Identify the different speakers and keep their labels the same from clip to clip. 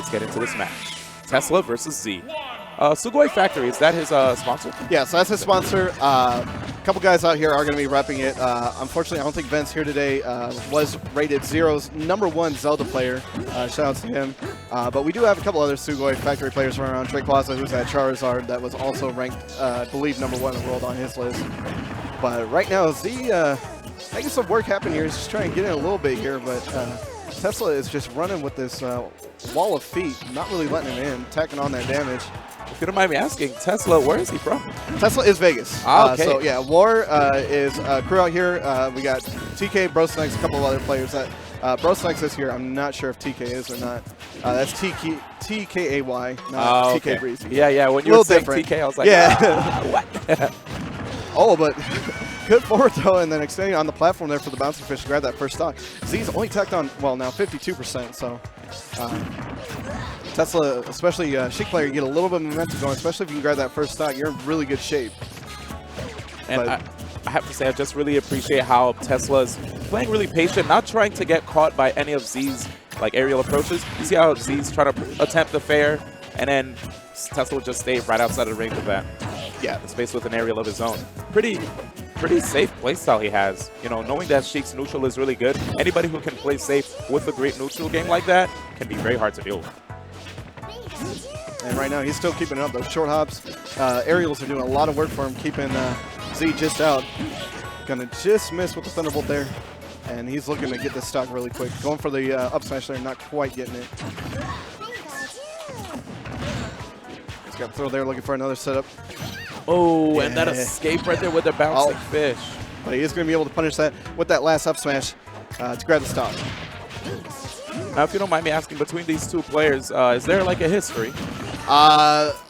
Speaker 1: let's get into this match. Tesla versus Z. Sugoi Factory, is that his sponsor?
Speaker 2: Yeah, so that's his sponsor. A couple guys out here are going to be repping it. Unfortunately, I don't think Vince here today was rated Zero's #1 Zelda player. Shout out to him. But we do have a couple other Sugoi Factory players running around. Drake Plaza, who's at Charizard, that was also ranked, I believe, #1 in the world on his list. But right now, Z making some work happen here. He's just trying to get in a little bit here, but Tesla is just running with this wall of feet, not really letting him in, tacking on that damage.
Speaker 1: If you don't mind me asking, Tesla, where is he from?
Speaker 2: Tesla is Vegas.
Speaker 1: Okay.
Speaker 2: So yeah, War is crew out here. We got TK, Bro Snacks, a couple of other players. That Bro Snacks is here. I'm not sure if TK is or not. That's TKAY, not TK Breezy.
Speaker 1: Yeah. When you were saying TK, I was like,
Speaker 2: yeah.
Speaker 1: What?
Speaker 2: Oh, but good forward throw and then extending on the platform there for the bouncing fish to grab that first stock. Z's only tacked on, well, now 52%. So Tesla, especially Sheik player, you get a little bit of momentum going, especially if you can grab that first stock. You're in really good shape.
Speaker 1: And I have to say, I just really appreciate how Tesla's playing really patient, not trying to get caught by any of Z's like aerial approaches. You see how Z's trying to attempt the fair, and then Tesla will just stay right outside of the range of that. Yeah, the space with an aerial of his own. Pretty safe playstyle he has. You know, knowing that Sheik's neutral is really good. Anybody who can play safe with a great neutral game like that can be very hard to deal with.
Speaker 2: And right now, he's still keeping it up. Those short hops, aerials are doing a lot of work for him, keeping Z just out. Gonna just miss with the Thunderbolt there. And he's looking to get this stock really quick. Going for the up smash there, not quite getting it. He's got to throw there, looking for another setup.
Speaker 1: Oh, yeah. And that escape right there with the bouncing fish.
Speaker 2: But he is going to be able to punish that with that last up smash to grab the stock.
Speaker 1: Now, if you don't mind me asking, between these two players, is there like a history?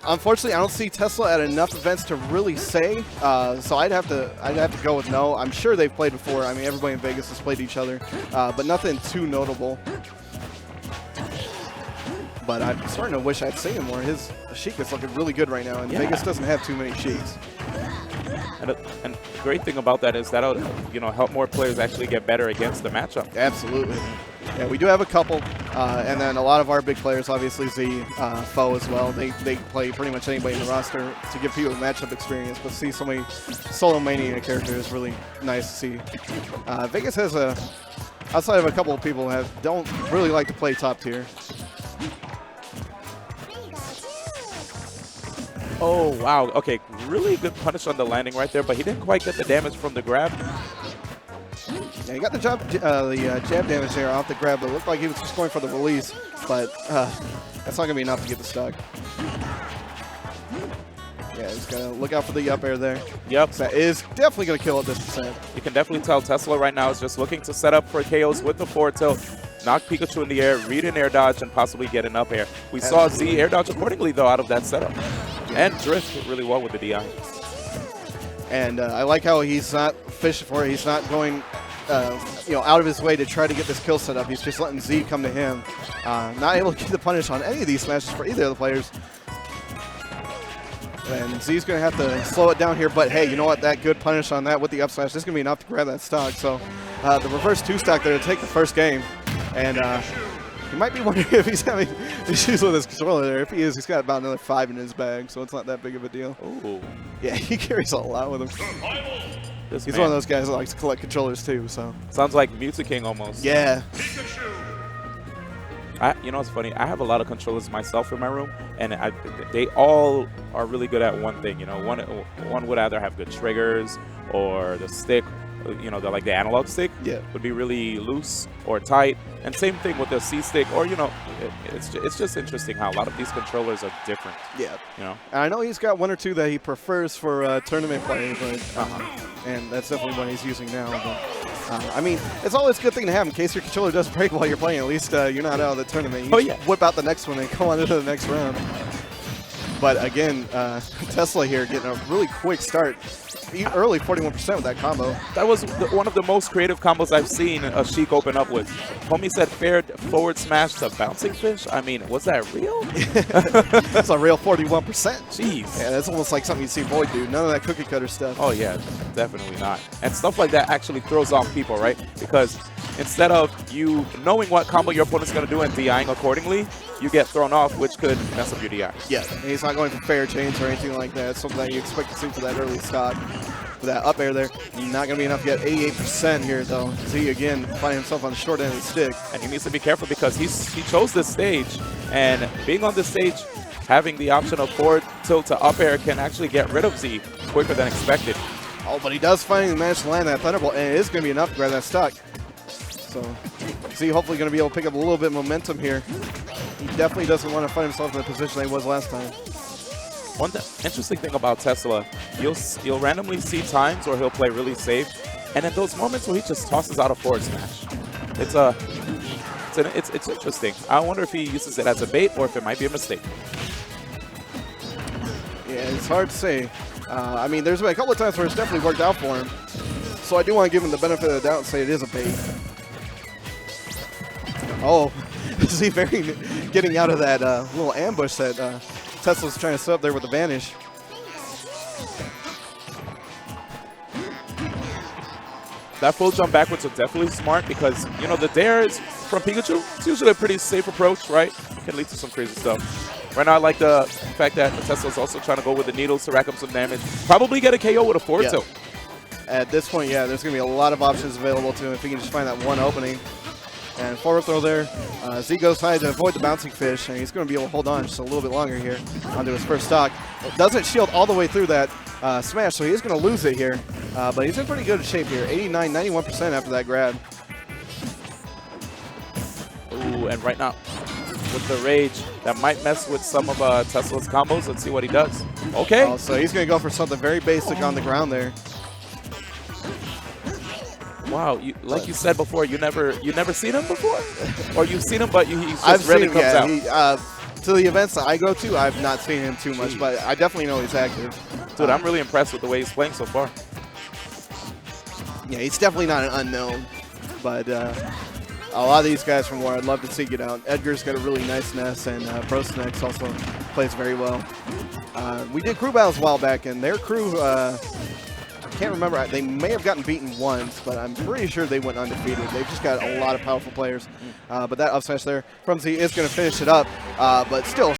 Speaker 2: Unfortunately, I don't see Tesla at enough events to really say. So I'd have to go with no. I'm sure they've played before. I mean, everybody in Vegas has played each other, but nothing too notable. But I'm starting to wish I'd seen him more. His Sheik is looking really good right now, and Vegas doesn't have too many Sheiks.
Speaker 1: And the great thing about that is that'll, you know, help more players actually get better against the matchup.
Speaker 2: Absolutely. Yeah, we do have a couple, and then a lot of our big players, obviously Z, Foe as well. They play pretty much anybody in the roster to give people matchup experience, but see so many solo mania characters is really nice to see. Vegas has outside of a couple of people who don't really like to play top tier.
Speaker 1: Oh, wow. Okay, really good punish on the landing right there, but he didn't quite get the damage from the grab.
Speaker 2: Yeah, he got the jab damage there off the grab, but it looked like he was just going for the release, but that's not going to be enough to get the stock. Yeah, he's got to look out for the up air there.
Speaker 1: Yep.
Speaker 2: That is definitely going to kill at this percent.
Speaker 1: You can definitely tell Tesla right now is just looking to set up for KOs with the forward tilt, knock Pikachu in the air, read an air dodge, and possibly get an up air. We saw Z air dodge accordingly, though, out of that setup. And drift really well with the DI.
Speaker 2: And I like how he's not fishing for it. He's not going out of his way to try to get this kill set up. He's just letting Z come to him. Not able to get the punish on any of these smashes for either of the players. And Z's going to have to slow it down here. But, hey, you know what? That good punish on that with the up smash, this is going to be enough to grab that stock. So the reverse two stock there to take the first game. And you might be wondering if he's having issues with his controller there. If he is, he's got about another 5 in his bag, so it's not that big of a deal.
Speaker 1: Ooh.
Speaker 2: Yeah, he carries a lot with him. He's one of those guys that likes to collect controllers too. So
Speaker 1: sounds like Mewtwo King almost.
Speaker 2: Yeah.
Speaker 1: You know what's funny? I have a lot of controllers myself in my room, and they all are really good at one thing. You know, one would either have good triggers, or the stick, you know, the analog stick would be really loose or tight. And same thing with the C stick, or, you know, it's just interesting how a lot of these controllers are different. Yeah. You know?
Speaker 2: And I know he's got one or two that he prefers for tournament play, but and that's definitely what he's using now. But, I mean, it's always a good thing to have in case your controller does break while you're playing. At least you're not out of the tournament. You whip out the next one and go on to the next round. But again, Tesla here getting a really quick start. Early 41% with that combo.
Speaker 1: That was one of the most creative combos I've seen a Sheik open up with. Homie said fair forward smash to bouncing fish. I mean, was that real?
Speaker 2: That's a real 41%.
Speaker 1: Jeez.
Speaker 2: Yeah, that's almost like something you'd see Void do. None of that cookie cutter stuff.
Speaker 1: Oh, yeah, definitely not. And stuff like that actually throws off people, right? Because instead of you knowing what combo your opponent's going to do and DIing accordingly, you get thrown off, which could mess up your DI.
Speaker 2: Yeah, and he's not going for fair chains or anything like that. It's something that you expect to see for that early stock. For that up air there, not going to be enough yet. 88% here, though. Z, again, finding himself on the short end of the stick.
Speaker 1: And he needs to be careful because he chose this stage, and being on this stage, having the option of forward tilt to up air can actually get rid of Z quicker than expected.
Speaker 2: Oh, but he does finally manage to land that Thunderbolt, and it is going to be enough to grab that stock. So Z hopefully going to be able to pick up a little bit of momentum here. He definitely doesn't want to find himself in the position that he was last time.
Speaker 1: One interesting thing about Tesla, you'll randomly see times where he'll play really safe, and in those moments where he just tosses out a forward smash. It's interesting. I wonder if he uses it as a bait or if it might be a mistake.
Speaker 2: Yeah, it's hard to say. I mean, there's been a couple of times where it's definitely worked out for him. So I do want to give him the benefit of the doubt and say it is a bait. Oh, Z getting out of that little ambush that Tesla's trying to set up there with the vanish.
Speaker 1: That full jump backwards was definitely smart because, you know, the dares from Pikachu, it's usually a pretty safe approach, right? Can lead to some crazy stuff. Right now, I like the fact that Tesla's also trying to go with the needles to rack up some damage. Probably get a KO with a forward tilt.
Speaker 2: At this point, yeah, there's going to be a lot of options available to him if he can just find that one opening. And forward throw there. Z goes high to avoid the bouncing fish, and he's going to be able to hold on just a little bit longer here onto his first stock. Doesn't shield all the way through that smash, so he is going to lose it here. But he's in pretty good shape here. 89, 91% after that grab.
Speaker 1: Ooh, and right now, with the rage, that might mess with some of Tesla's combos. Let's see what he does. Okay.
Speaker 2: Oh, so he's going to go for something very basic on the ground there.
Speaker 1: Wow, like you said before, you never seen him before, or you've seen him, but he's just rarely comes out.
Speaker 2: To the events that I go to, I've not seen him too much, but I definitely know he's active.
Speaker 1: Dude, I'm really impressed with the way he's playing so far.
Speaker 2: Yeah, he's definitely not an unknown, but a lot of these guys from War I'd love to see get out. Edgar's got a really nice nest, and Prosnex also plays very well. We did crew battles a while back, and their crew. I can't remember. They may have gotten beaten once, but I'm pretty sure they went undefeated. They've just got a lot of powerful players. But that up smash there from Z is going to finish it up. But still,